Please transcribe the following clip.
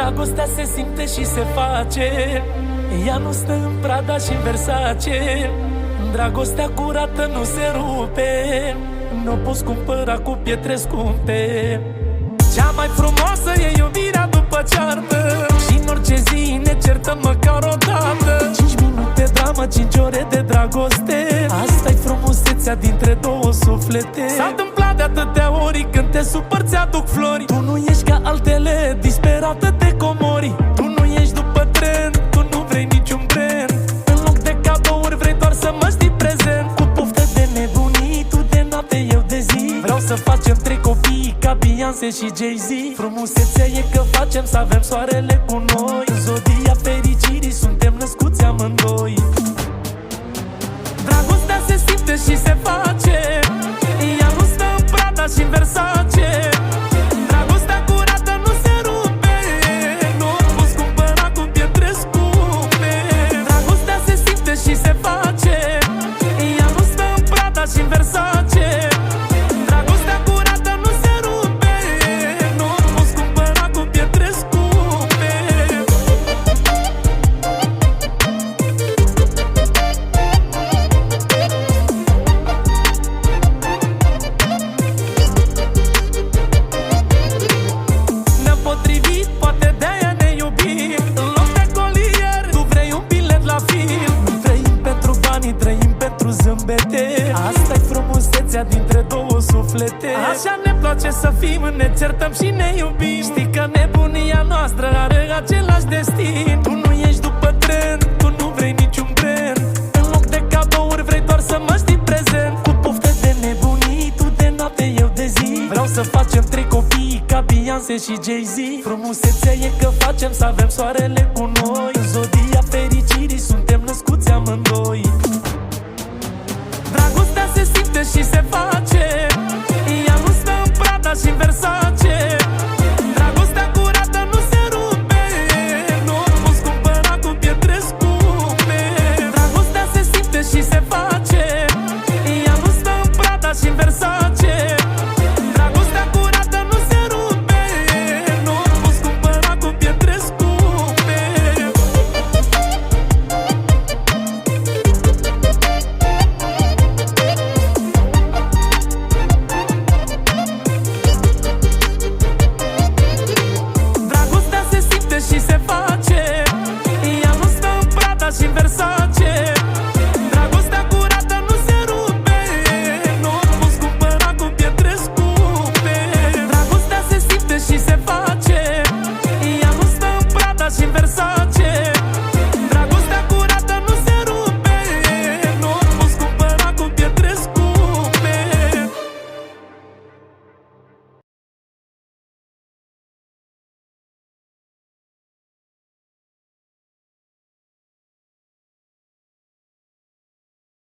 Dragostea se simte și se face. Ea nu stă în Prada și în Versace. Dragostea curată nu se rupe. Nu poți cumpăra cu pietre scumpe. Cea mai frumoasă e iubirea după ceartă. Și în orice zi ne certăm măcar o dată. 5 minute dramă, 5 ore de dragoste. Asta-i frumusețea dintre două suflete. S-a întâmplat de atâtea ori, când te supăr ți-aduc flori. Tu nu ești ca altele, disperată te comori. Tu nu ești după trend, tu nu vrei niciun brand. În loc de cadouri vrei doar să mă știi prezent. Cu poftă de nebunii, tu de noapte, eu de zi. Vreau să facem 3 copii ca Beyoncé și Jay-Z. Frumusețea e că facem să avem soarele cu noi. În zodia fericirii suntem născuți amândoi. Dragostea se simte și se face. Ea nu stă în Prada și în Versace. Dragostea curată nu se rupe. Nu o poți cumpăra cu pietre scumpe. Dragostea se simte și se face. Ea nu stă în Prada și în Versace. Dragostea curată nu se rupe. Nu o poți cumpăra cu pietre scumpe. Ne-am potrivit, poate de-aia ne iubim. În loc de colier, tu vrei un bilet la film. Nu trăim pentru banii, trăim pentru zâmbete. Asta-i frumusețea dintre două suflete. Așa ne place să fim, ne certăm și ne iubim. Știi că nebunia noastră are același destin. Tu nu ești după trend, tu nu vrei niciun brand. În loc de cadouri vrei doar să mă știi prezent. Cu poftă de nebunii, tu de noapte, eu de zi. Vreau să facem 3 copii ca Beyoncé și Jay-Z. Frumusețea e că facem să avem soarele cu noi. În zodia fericirii suntem născuți amândoi. Dragostea se simte și se face. Ea nu stă în Prada și în Versace. Dragostea curată nu se rupe. Nu o poți cumpăra cu pietre scumpe. Dragostea se simte și se face. Ea nu stă în Prada și în Versace. Dragostea curată nu se rupe. Nu o poți cumpăra cu pietre scumpe. Dragostea se simte și se face. Ea nu stă în Prada și în Versace.